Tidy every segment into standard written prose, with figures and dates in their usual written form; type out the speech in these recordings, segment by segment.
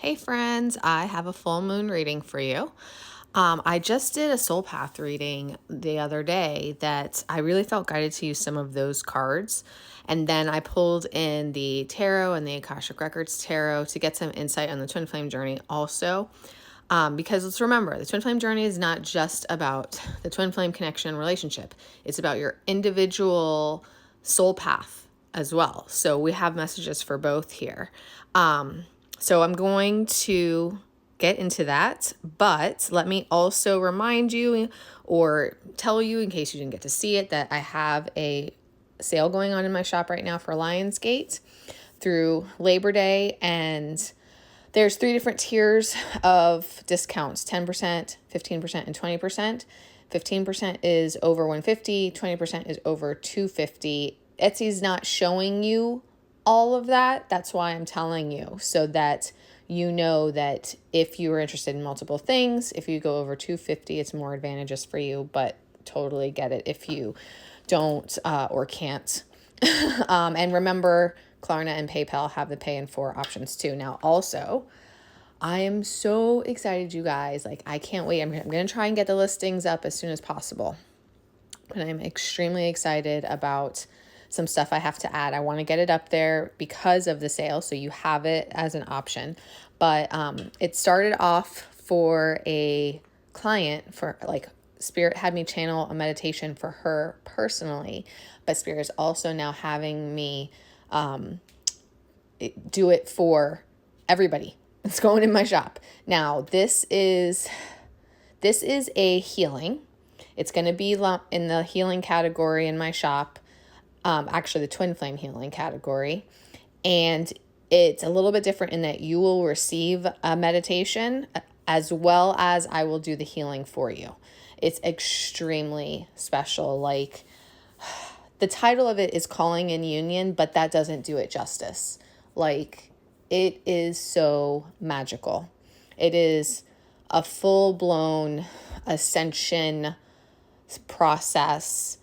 Hey friends, I have a full moon reading for you. I just did a soul path reading the other day that I really felt guided to use some of those cards. And then I pulled in the tarot and the Akashic Records tarot to get some insight on the twin flame journey also. Because let's remember, the twin flame journey is not just about the twin flame connection and relationship. It's about your individual soul path as well. So we have messages for both here. So I'm going to get into that, but let me also remind you or tell you, in case you didn't get to see it, that I have a sale going on in my shop right now for Lionsgate through Labor Day, and there's 3 different tiers of discounts: 10%, 15%, and 20%. 15% is over 150, 20% is over 250. Etsy's not showing you all of that. That's why I'm telling you, so that you know that if you are interested in multiple things, if you go over 250, it's more advantageous for you, but totally get it if you don't or can't. And remember, Klarna and PayPal have the pay in 4 options too. Now, also, I am so excited, you guys. Like, I can't wait. I'm going to try and get the listings up as soon as possible. But I'm extremely excited about some stuff I have to add. I want to get it up there because of the sale, so you have it as an option. But it started off for a client, for like Spirit had me channel a meditation for her personally, but Spirit is also now having me do it for everybody. It's going in my shop. Now, this is a healing. It's going to be in the healing category in my shop. Actually, the twin flame healing category. And it's a little bit different in that you will receive a meditation as well as I will do the healing for you. It's extremely special. Like, the title of it is Calling in Union, but that doesn't do it justice. Like, it is so magical. It is a full-blown ascension process,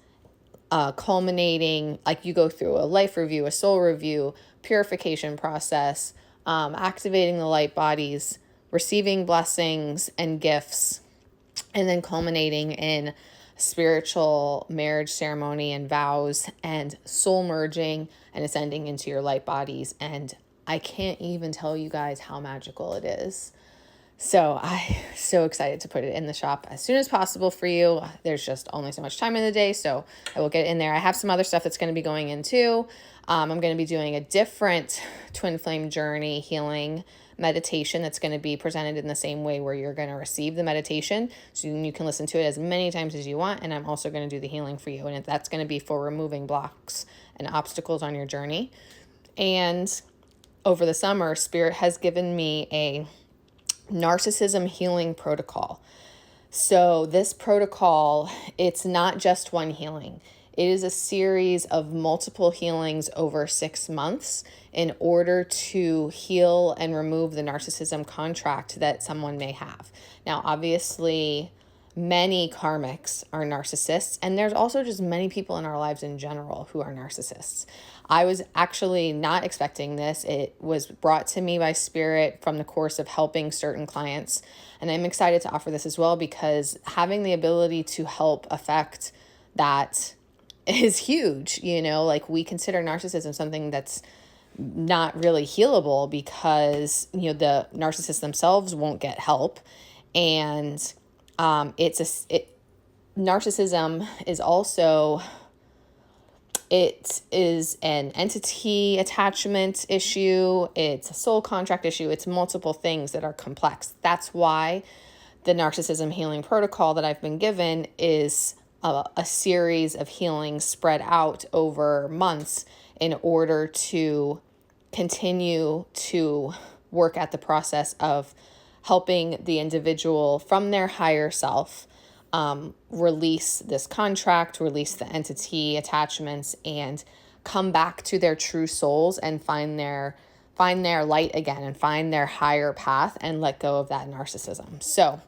culminating, like, you go through a life review, a soul review, purification process, activating the light bodies, receiving blessings and gifts, and then culminating in spiritual marriage ceremony and vows and soul merging and ascending into your light bodies. And I can't even tell you guys how magical it is. So I'm so excited to put it in the shop as soon as possible for you. There's just only so much time in the day, so I will get it in there. I have some other stuff that's going to be going in too. I'm going to be doing a different twin flame journey healing meditation that's going to be presented in the same way, where you're going to receive the meditation so you can listen to it as many times as you want. And I'm also going to do the healing for you. And that's going to be for removing blocks and obstacles on your journey. And over the summer, Spirit has given me a narcissism healing protocol. So this protocol, it's not just one healing. It is a series of multiple healings over 6 months in order to heal and remove the narcissism contract that someone may have. Now, obviously, many karmics are narcissists, and there's also just many people in our lives in general who are narcissists. I was actually not expecting this. It was brought to me by Spirit from the course of helping certain clients, and I'm excited to offer this as well, because having the ability to help affect that is huge. You know, like, we consider narcissism something that's not really healable because, you know, the narcissists themselves won't get help. And narcissism is also, it is an entity attachment issue. It's a soul contract issue. It's multiple things that are complex. That's why the narcissism healing protocol that I've been given is a series of healings spread out over months in order to continue to work at the process of helping the individual from their higher self release this contract, release the entity attachments, and come back to their true souls and find their light again and find their higher path and let go of that narcissism. So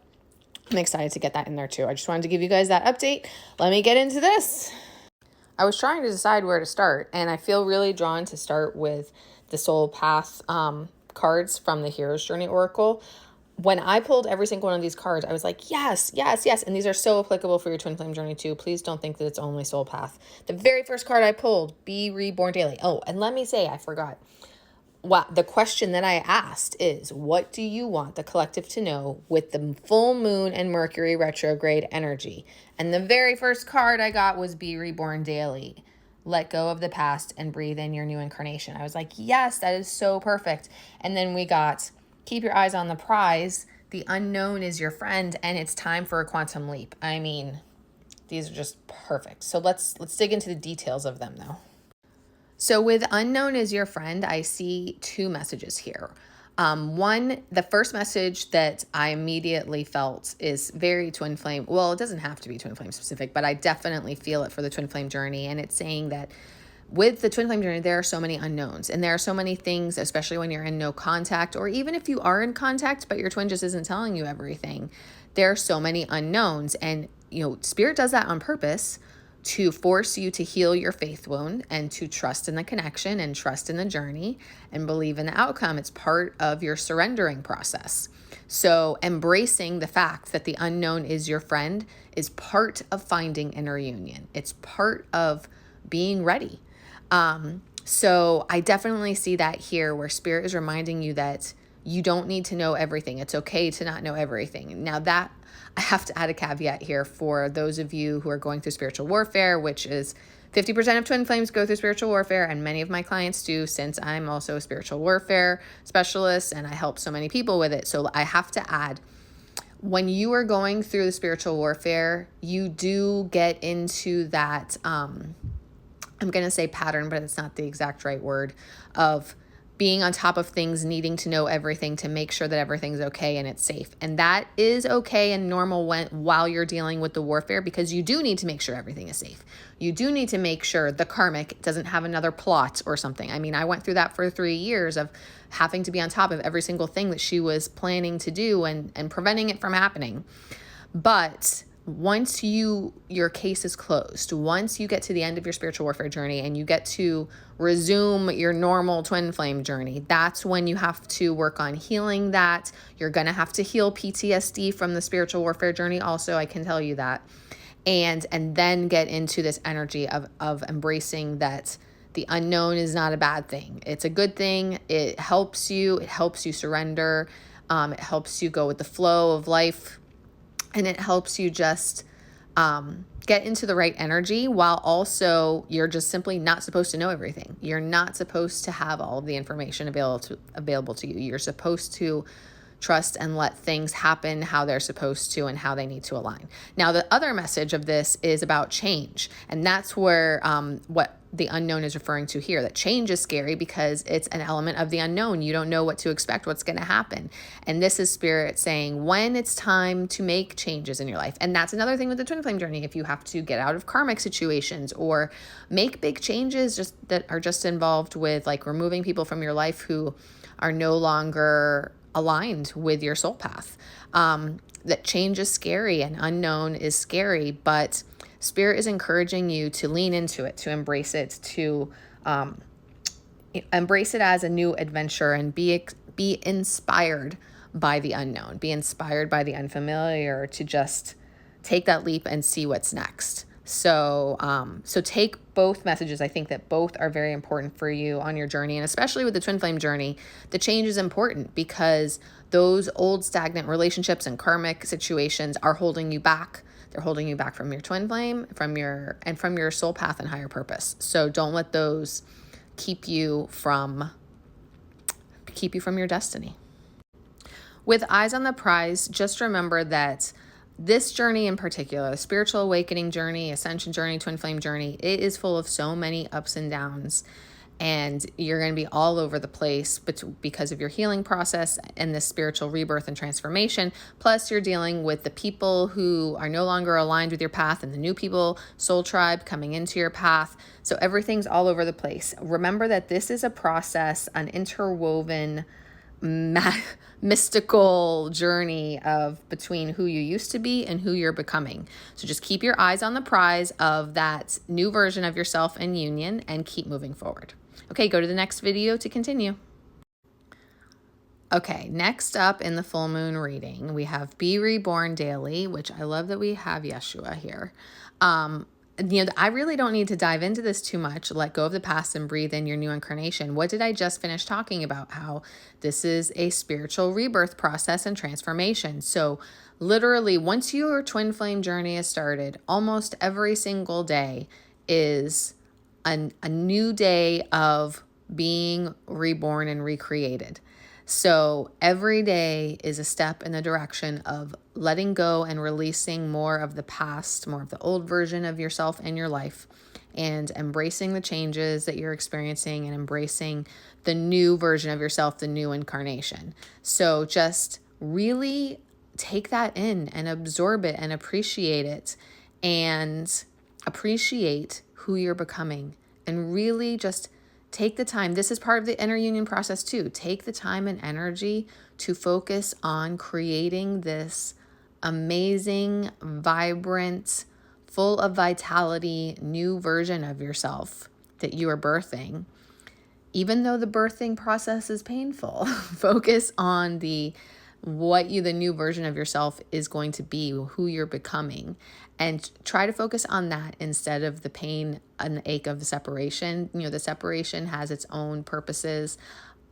I'm excited to get that in there too. I just wanted to give you guys that update. Let me get into this. I was trying to decide where to start, and I feel really drawn to start with the soul path cards from the Hero's Journey Oracle, when I pulled every single one of these cards, I was like, yes, yes, yes. And these are so applicable for your twin flame journey too. Please don't think that it's only soul path. The very first card I pulled, be reborn daily. Oh, and let me say, I forgot. The question that I asked is, what do you want the collective to know with the full moon and Mercury retrograde energy? And the very first card I got was be reborn daily. Let go of the past and breathe in your new incarnation. I was like, yes, that is so perfect. And then we got, keep your eyes on the prize. The unknown is your friend, and it's time for a quantum leap. I mean, these are just perfect. So let's dig into the details of them though. So with unknown is your friend, I see two messages here. One, the first message that I immediately felt is very twin flame. Well, it doesn't have to be twin flame specific, but I definitely feel it for the twin flame journey. And it's saying that with the twin flame journey, there are so many unknowns and there are so many things, especially when you're in no contact, or even if you are in contact, but your twin just isn't telling you everything. There are so many unknowns, and Spirit does that on purpose to force you to heal your faith wound and to trust in the connection and trust in the journey and believe in the outcome. It's part of your surrendering process. So embracing the fact that the unknown is your friend is part of finding inner union. It's part of being ready. So I definitely see that here, where Spirit is reminding you that you don't need to know everything. It's okay to not know everything. Now that I have to add a caveat here for those of you who are going through spiritual warfare, which is 50% of twin flames go through spiritual warfare, and many of my clients do, since I'm also a spiritual warfare specialist and I help so many people with it. So I have to add, when you are going through the spiritual warfare, you do get into that, I'm going to say pattern, but it's not the exact right word, of being on top of things, needing to know everything to make sure that everything's okay and it's safe. And that is okay and normal while you're dealing with the warfare, because you do need to make sure everything is safe. You do need to make sure the karmic doesn't have another plot or something. I mean, I went through that for 3 years of having to be on top of every single thing that she was planning to do and preventing it from happening. But once your case is closed, once you get to the end of your spiritual warfare journey and you get to resume your normal twin flame journey, that's when you have to work on healing that. You're going to have to heal PTSD from the spiritual warfare journey also, I can tell you that. And then get into this energy of embracing that the unknown is not a bad thing. It's a good thing. It helps you surrender. It helps you go with the flow of life. And it helps you just get into the right energy, while also you're just simply not supposed to know everything. You're not supposed to have all of the information available to you. You're supposed to trust and let things happen how they're supposed to and how they need to align. Now, the other message of this is about change. And that's where what the unknown is referring to here, that change is scary because it's an element of the unknown. You don't know what to expect, what's going to happen. And this is Spirit saying when it's time to make changes in your life. And that's another thing with the twin flame journey. If you have to get out of karmic situations or make big changes that are just involved with like removing people from your life who are no longer aligned with your soul path, that change is scary and unknown is scary, but Spirit is encouraging you to lean into it, to embrace it, to embrace it as a new adventure and be inspired by the unknown, be inspired by the unfamiliar, to just take that leap and see what's next. So take both messages. I think that both are very important for you on your journey. And especially with the twin flame journey, the change is important because those old stagnant relationships and karmic situations are holding you back. They're holding you back from your twin flame, from your soul path and higher purpose. So don't let those keep you from your destiny. With eyes on the prize, just remember that this journey in particular, the spiritual awakening journey, ascension journey, twin flame journey, it is full of so many ups and downs. And you're going to be all over the place because of your healing process and this spiritual rebirth and transformation. Plus, you're dealing with the people who are no longer aligned with your path and the new people, soul tribe, coming into your path. So everything's all over the place. Remember that this is a process, an interwoven, mystical journey of between who you used to be and who you're becoming. So just keep your eyes on the prize of that new version of yourself in union and keep moving forward. Okay, go to the next video to continue. Okay, next up in the full moon reading, we have Be Reborn Daily, which I love that we have Yeshua here. I really don't need to dive into this too much. Let go of the past and breathe in your new incarnation. What did I just finish talking about? How this is a spiritual rebirth process and transformation. So, literally, once your twin flame journey is started, almost every single day is a new day of being reborn and recreated. So every day is a step in the direction of letting go and releasing more of the past, more of the old version of yourself and your life, and embracing the changes that you're experiencing and embracing the new version of yourself, the new incarnation. So just really take that in and absorb it and appreciate it, and appreciate who you're becoming, and really just take the time. This is part of the inner union process too. Take the time and energy to focus on creating this amazing, vibrant, full of vitality, new version of yourself that you are birthing. Even though the birthing process is painful, focus on the new version of yourself is going to be, who you're becoming, and try to focus on that instead of the pain and the ache of the separation. The separation has its own purposes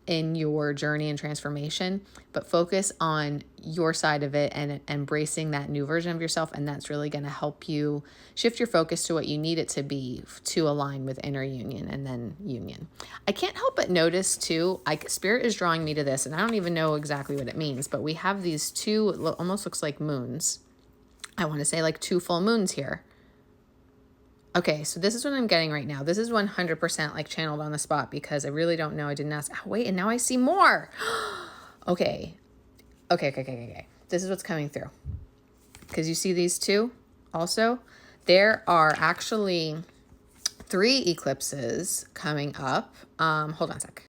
in your journey and transformation, but focus on your side of it and embracing that new version of yourself. And that's really going to help you shift your focus to what you need it to be to align with inner union and then union. I can't help but notice too, Spirit is drawing me to this, and I don't even know exactly what it means, but we have these two, almost looks like moons. I want to say like two full moons here. Okay, so this is what I'm getting right now. This is 100% like channeled on the spot because I really don't know. I didn't ask. Oh, wait, and now I see more. Okay. This is what's coming through. Because you see these two also? There are actually 3 eclipses coming up. Hold on a sec.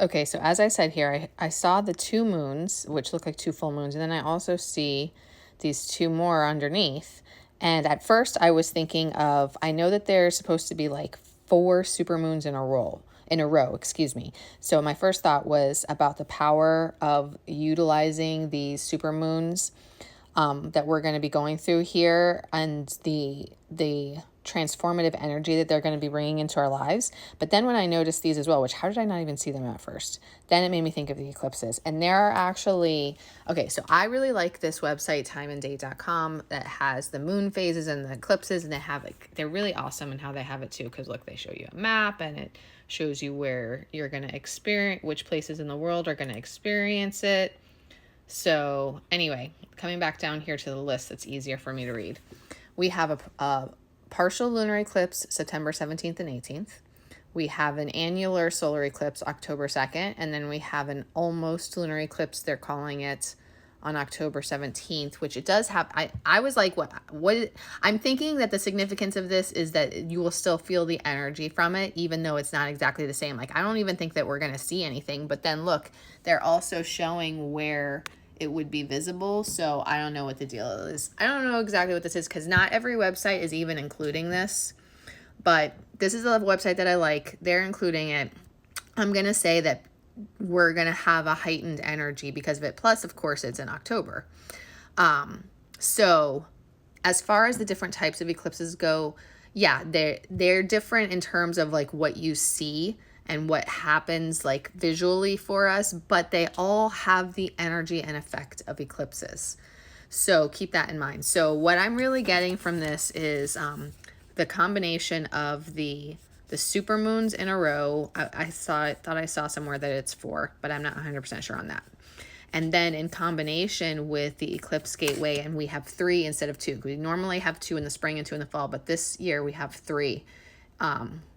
Okay, so as I said here, I saw the 2 moons, which look like 2 full moons, and then I also see these 2 more underneath. And at first I was thinking of, I know that there's supposed to be like 4 supermoons in a row, excuse me. So my first thought was about the power of utilizing these supermoons that we're going to be going through here, and the transformative energy that they're going to be bringing into our lives. But then when I noticed these as well, which how did I not even see them at first? Then it made me think of the eclipses. And there are actually, okay, so I really like this website, timeanddate.com, that has the moon phases and the eclipses, and they're really awesome in how they have it too, because look, they show you a map and it shows you where you're going to experience, which places in the world are going to experience it. So anyway, coming back down here to the list that's easier for me to read. We have a partial lunar eclipse September 17th and 18th. We have an annular solar eclipse October 2nd. And then we have an almost lunar eclipse, they're calling it, on October 17th, which it does have. I was like, what I'm thinking that the significance of this is that you will still feel the energy from it, even though it's not exactly the same. Like, I don't even think that we're going to see anything, but then look, they're also showing where it would be visible. So I don't know what the deal is. I don't know exactly what this is, because not every website is even including this, but this is a website that I like. They're including it. I'm going to say that we're going to have a heightened energy because of it. Plus, of course, it's in October. So as far as the different types of eclipses go, yeah, they're different in terms of like what you see and what happens like visually for us, but they all have the energy and effect of eclipses. So keep that in mind. So what I'm really getting from this is the combination of the supermoons in a row. I thought I saw somewhere that it's 4, but I'm not 100% sure on that. And then in combination with the eclipse gateway, and we have 3 instead of 2. We normally have 2 in the spring and 2 in the fall, but this year we have 3,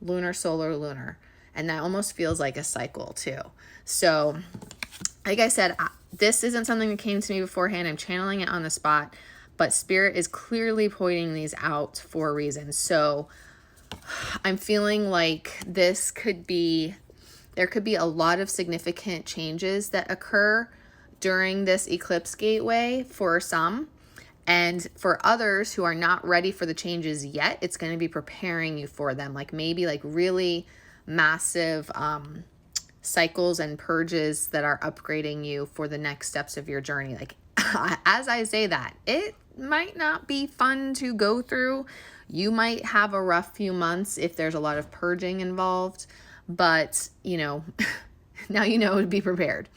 lunar, solar, lunar. And that almost feels like a cycle too. So like I said, this isn't something that came to me beforehand. I'm channeling it on the spot, but Spirit is clearly pointing these out for a reason. So I'm feeling like there could be a lot of significant changes that occur during this eclipse gateway for some. And for others who are not ready for the changes yet, it's going to be preparing you for them. Like maybe like really massive cycles and purges that are upgrading you for the next steps of your journey. Like, as I say that, it might not be fun to go through. You might have a rough few months if there's a lot of purging involved, but now you know to be prepared.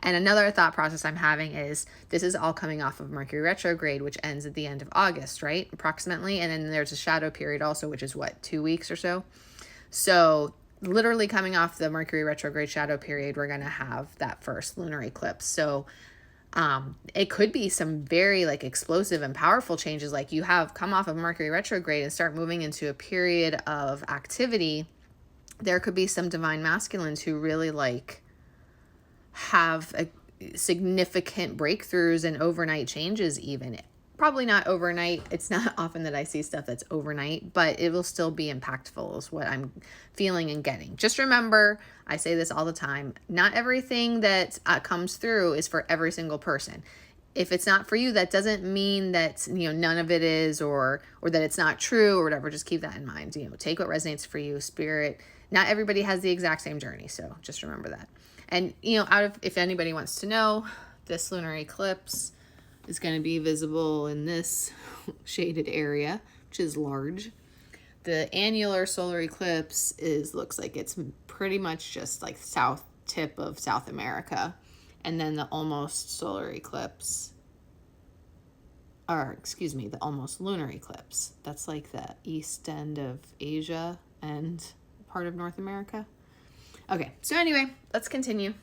And another thought process I'm having is this is all coming off of Mercury retrograde, which ends at the end of August, right? Approximately. And then there's a shadow period also, which is what, 2 weeks or so? So literally coming off the Mercury retrograde shadow period, we're going to have that first lunar eclipse. So it could be some very like explosive and powerful changes. Like you have come off of Mercury retrograde and start moving into a period of activity. There could be some divine masculines who really like have significant breakthroughs and overnight changes even. Probably not overnight. It's not often that I see stuff that's overnight, but it will still be impactful is what I'm feeling and getting. Just remember, I say this all the time, not everything that comes through is for every single person. If it's not for you, that doesn't mean that, none of it is or that it's not true or whatever. Just keep that in mind. Take what resonates for you, spirit. Not everybody has the exact same journey. So just remember that. And, if anybody wants to know, this lunar eclipse is going to be visible in this shaded area, which is large. The annular solar eclipse looks like it's pretty much just like south tip of South America. And then the almost solar eclipse, the almost lunar eclipse. That's like the east end of Asia and part of North America. Okay, so anyway, let's continue.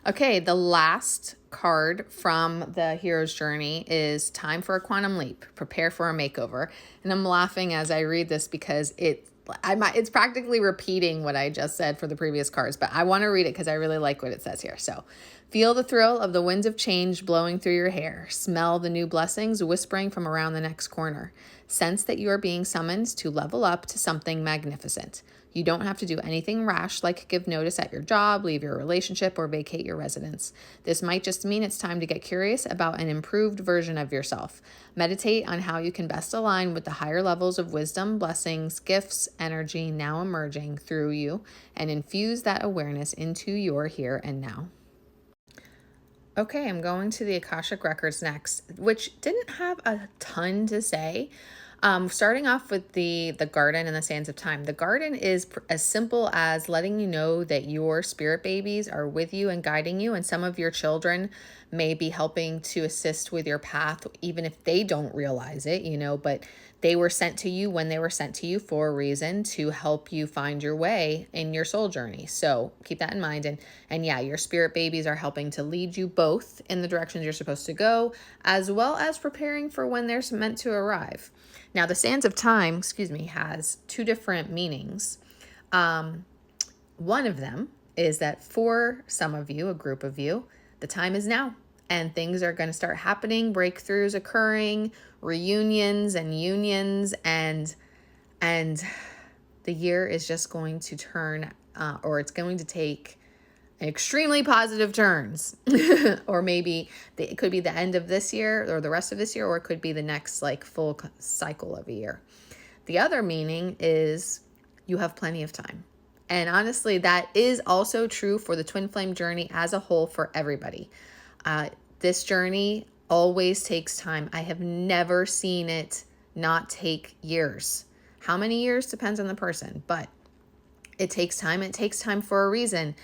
Okay, the last card from the hero's journey is time for a quantum leap. Prepare for a makeover. And I'm laughing as I read this because it's practically repeating what I just said for the previous cards, but I want to read it because I really like what it says here. So, feel the thrill of the winds of change blowing through your hair. Smell the new blessings whispering from around the next corner. Sense that you are being summoned to level up to something magnificent. You don't have to do anything rash like give notice at your job, leave your relationship, or vacate your residence. This might just mean it's time to get curious about an improved version of yourself. Meditate on how you can best align with the higher levels of wisdom, blessings, gifts, energy now emerging through you, and infuse that awareness into your here and now. Okay, I'm going to the Akashic Records next, which didn't have a ton to say. Starting off with the garden and the sands of time. The garden is as simple as letting you know that your spirit babies are with you and guiding you, and some of your children may be helping to assist with your path, even if they don't realize it, but they were sent to you when they were sent to you for a reason to help you find your way in your soul journey. So keep that in mind. And yeah, your spirit babies are helping to lead you both in the directions you're supposed to go, as well as preparing for when they're meant to arrive. Now, the sands of time, has two different meanings. One of them is that for some of you, a group of you, the time is now. And things are going to start happening, breakthroughs occurring, reunions and unions, and the year is just going to turn, or it's going to take extremely positive turns. Or maybe it could be the end of this year or the rest of this year, or it could be the next like full cycle of a year. The other meaning is you have plenty of time. And honestly, that is also true for the twin flame journey as a whole for everybody. This journey always takes time. I have never seen it not take years. How many years depends on the person, but it takes time. It takes time for a reason.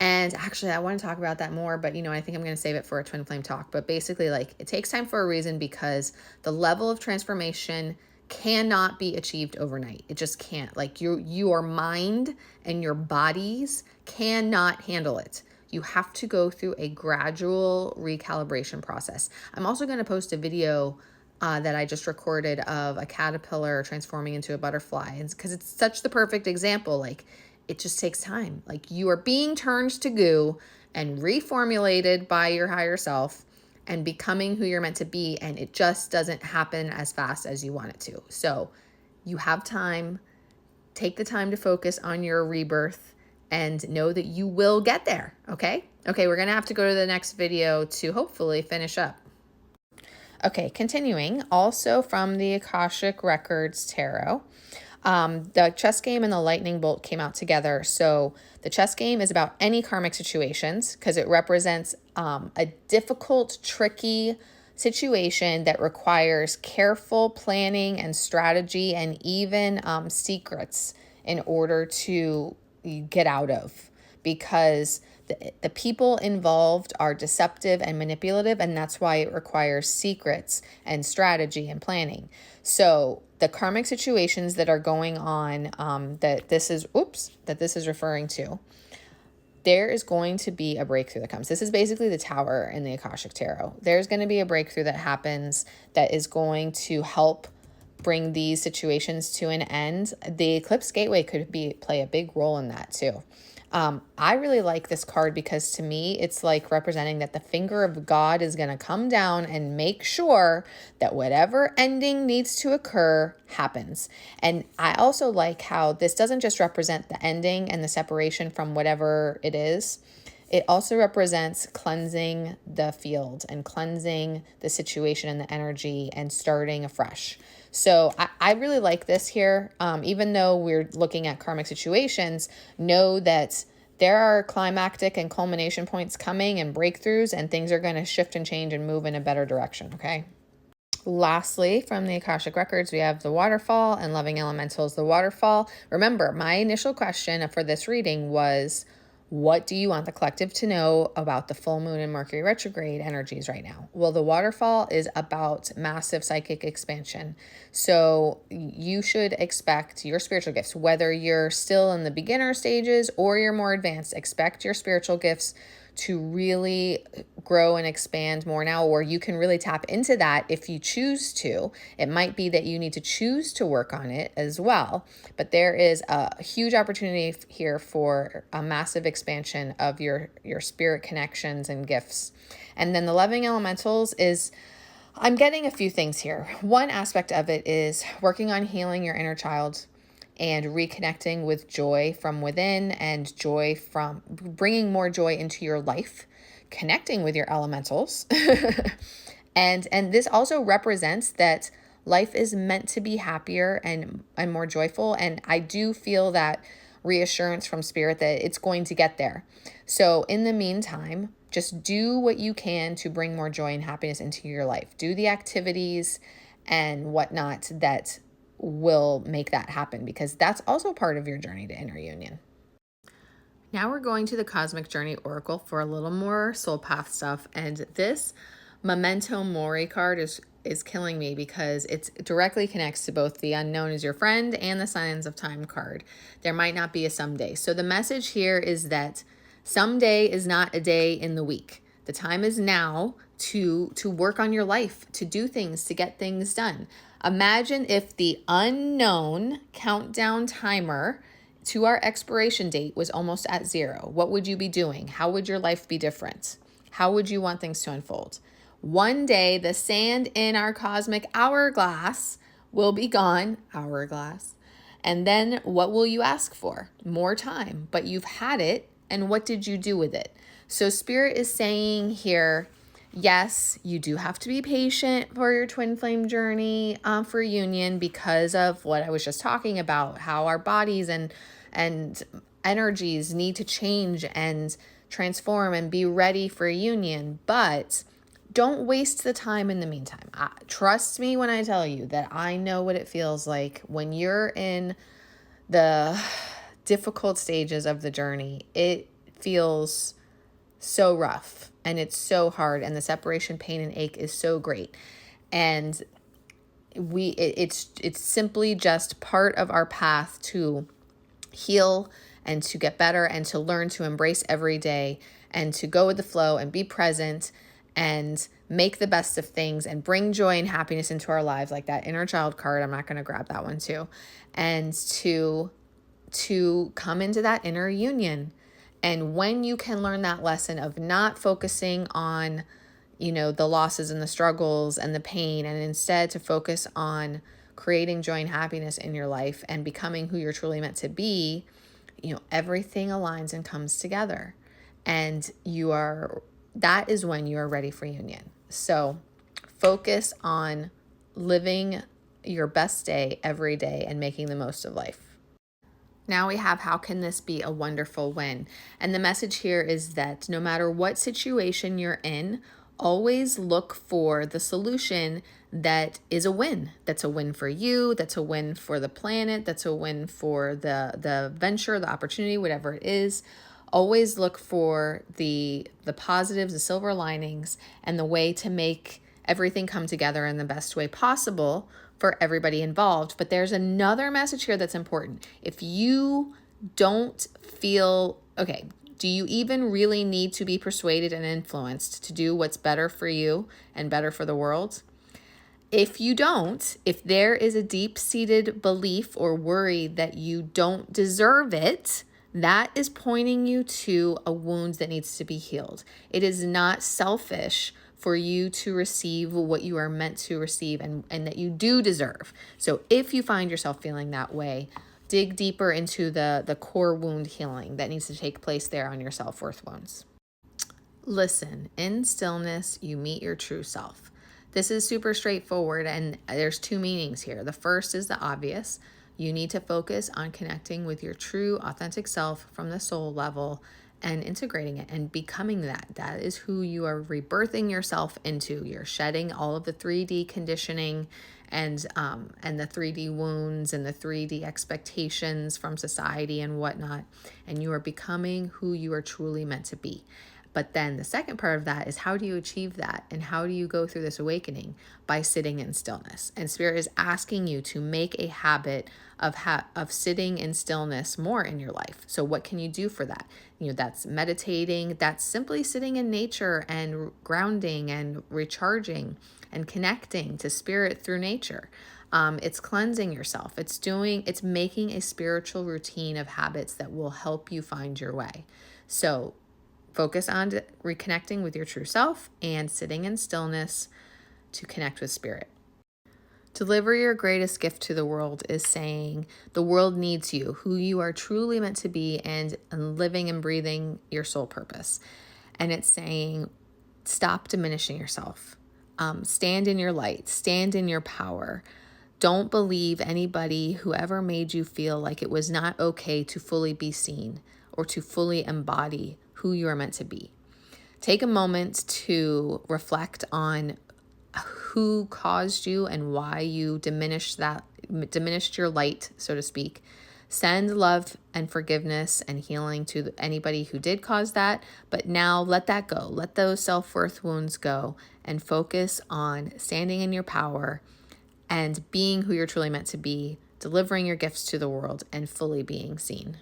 And actually, I want to talk about that more, but I think I'm going to save it for a twin flame talk. But basically, it takes time for a reason because the level of transformation cannot be achieved overnight. It just can't. Your mind and your bodies cannot handle it. You have to go through a gradual recalibration process. I'm also going to post a video that I just recorded of a caterpillar transforming into a butterfly, because it's such the perfect example. It just takes time. You are being turned to goo and reformulated by your higher self and becoming who you're meant to be. And it just doesn't happen as fast as you want it to. So you have time. Take the time to focus on your rebirth and know that you will get there. Okay, we're going to have to go to the next video to hopefully finish up. Okay, continuing, also from the Akashic Records Tarot. The chess game and the lightning bolt came out together. So the chess game is about any karmic situations because it represents a difficult, tricky situation that requires careful planning and strategy and even secrets in order to get out of, because the people involved are deceptive and manipulative, and that's why it requires secrets and strategy and planning. So the karmic situations that are going on, that this is referring to, there is going to be a breakthrough that comes. This is basically the Tower in the Akashic Tarot. There's going to be a breakthrough that happens that is going to help bring these situations to an end. The Eclipse Gateway could play a big role in that too. I really like this card because to me, it's like representing that the finger of God is going to come down and make sure that whatever ending needs to occur happens. And I also like how this doesn't just represent the ending and the separation from whatever it is. It also represents cleansing the field and cleansing the situation and the energy and starting afresh. So I really like this here. Even though we're looking at karmic situations, know that there are climactic and culmination points coming and breakthroughs, and things are going to shift and change and move in a better direction, okay? Lastly, from the Akashic Records, we have the Waterfall and Loving Elementals. The Waterfall, remember, my initial question for this reading was, what do you want the collective to know about the full moon and Mercury retrograde energies right now? Well, the Waterfall is about massive psychic expansion. So you should expect your spiritual gifts, whether you're still in the beginner stages or you're more advanced, expect your spiritual gifts to really grow and expand more now, or you can really tap into that if you choose to. It might be that you need to choose to work on it as well, but there is a huge opportunity here for a massive expansion of your spirit connections and gifts. And then the Loving Elementals is, I'm getting a few things here. One aspect of it is working on healing your inner child and reconnecting with joy from within and joy from bringing more joy into your life, connecting with your elementals. and this also represents that life is meant to be happier and more joyful. And I do feel that reassurance from spirit that it's going to get there. So in the meantime, just do what you can to bring more joy and happiness into your life. Do the activities and whatnot that will make that happen, because that's also part of your journey to inner union. Now we're going to the Cosmic Journey Oracle for a little more soul path stuff. And this Memento Mori card is killing me because it directly connects to both the Unknown is your friend and the Signs of Time card. There might not be a someday. So the message here is that someday is not a day in the week. The time is now to work on your life, to do things, to get things done. Imagine if the unknown countdown timer to our expiration date was almost at 0. What would you be doing? How would your life be different? How would you want things to unfold? One day, the sand in our cosmic hourglass will be gone, hourglass. And then what will you ask for? More time, but you've had it. And what did you do with it? So Spirit is saying here, yes, you do have to be patient for your twin flame journey for union because of what I was just talking about, how our bodies and energies need to change and transform and be ready for union. But don't waste the time in the meantime. Trust me when I tell you that I know what it feels like when you're in the difficult stages of the journey. It feels so rough and it's so hard, and the separation pain and ache is so great. And it's simply just part of our path to heal and to get better and to learn to embrace every day and to go with the flow and be present and make the best of things and bring joy and happiness into our lives, like that inner child card. I'm not going to grab that one too. And to come into that inner union. And when you can learn that lesson of not focusing on, the losses and the struggles and the pain, and instead to focus on creating joy and happiness in your life and becoming who you're truly meant to be, everything aligns and comes together. And that is when you are ready for union. So focus on living your best day every day and making the most of life. Now we have, how can this be a wonderful win? And the message here is that no matter what situation you're in, always look for the solution that is a win. That's a win for you, that's a win for the planet, that's a win for the venture, the opportunity, whatever it is. Always look for the positives, the silver linings, and the way to make everything come together in the best way possible for everybody involved. But there's another message here that's important. If you don't feel, okay, do you even really need to be persuaded and influenced to do what's better for you and better for the world? If you don't, if there is a deep-seated belief or worry that you don't deserve it, that is pointing you to a wound that needs to be healed. It is not selfish for you to receive what you are meant to receive and that you do deserve. So if you find yourself feeling that way, dig deeper into the core wound healing that needs to take place there on your self-worth wounds. Listen, in stillness, you meet your true self. This is super straightforward, and there's two meanings here. The first is the obvious. You need to focus on connecting with your true, authentic self from the soul level and integrating it and becoming that. That is who you are rebirthing yourself into. You're shedding all of the 3D conditioning and the 3D wounds and the 3D expectations from society and whatnot, and you are becoming who you are truly meant to be. But then the second part of that is, how do you achieve that? And how do you go through this awakening? By sitting in stillness. And Spirit is asking you to make a habit of sitting in stillness more in your life. So what can you do for that? That's meditating. That's simply sitting in nature and grounding and recharging and connecting to Spirit through nature. It's cleansing yourself. It's making a spiritual routine of habits that will help you find your way. So focus on reconnecting with your true self and sitting in stillness to connect with Spirit. Deliver your greatest gift to the world is saying the world needs you, who you are truly meant to be, and living and breathing your soul purpose. And it's saying, stop diminishing yourself. Stand in your light. Stand in your power. Don't believe anybody who ever made you feel like it was not okay to fully be seen or to fully embody who you are meant to be. Take a moment to reflect on who caused you and why you diminished your light, so to speak. Send love and forgiveness and healing to anybody who did cause that. But now let that go. Let those self-worth wounds go and focus on standing in your power and being who you're truly meant to be, delivering your gifts to the world, and fully being seen.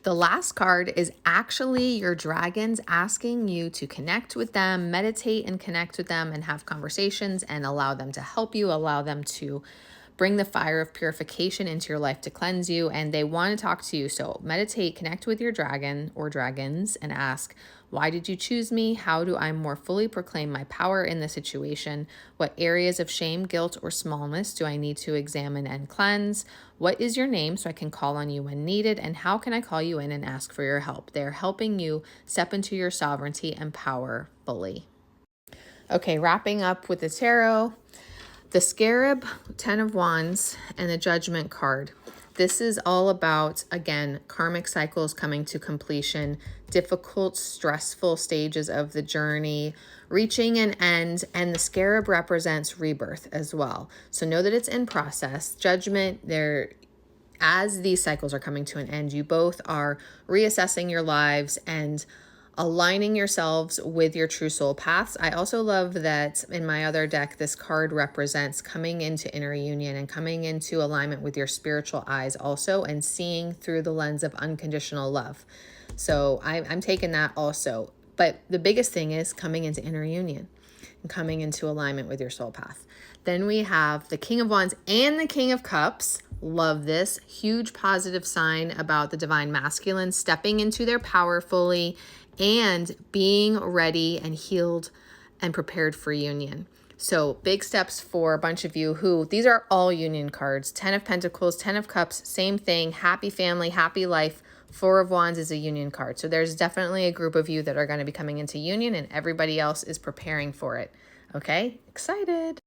The last card is actually your dragons asking you to connect with them, meditate and connect with them, and have conversations and allow them to help you, allow them to bring the fire of purification into your life to cleanse you, and they want to talk to you. So meditate, connect with your dragon or dragons and ask, why did you choose me? How do I more fully proclaim my power in this situation? What areas of shame, guilt, or smallness do I need to examine and cleanse? What is your name so I can call on you when needed? And how can I call you in and ask for your help? They're helping you step into your sovereignty and power fully. Okay, wrapping up with the tarot, the Scarab, 10 of Wands, and the Judgment card. This is all about, again, karmic cycles coming to completion, difficult, stressful stages of the journey, reaching an end, and the Scarab represents rebirth as well. So know that it's in process. Judgment, as these cycles are coming to an end, you both are reassessing your lives and aligning yourselves with your true soul paths. I also love that in my other deck, this card represents coming into inner union and coming into alignment with your spiritual eyes also, and seeing through the lens of unconditional love. So I'm taking that also. But the biggest thing is coming into inner union and coming into alignment with your soul path. Then we have the King of Wands and the King of Cups. Love this. Huge positive sign about the divine masculine stepping into their power fully and being ready and healed and prepared for union. So big steps for a bunch of you who, these are all union cards. 10 of Pentacles, 10 of Cups, same thing. Happy family, happy life. 4 of Wands is a union card. So there's definitely a group of you that are going to be coming into union, and everybody else is preparing for it. Okay, excited.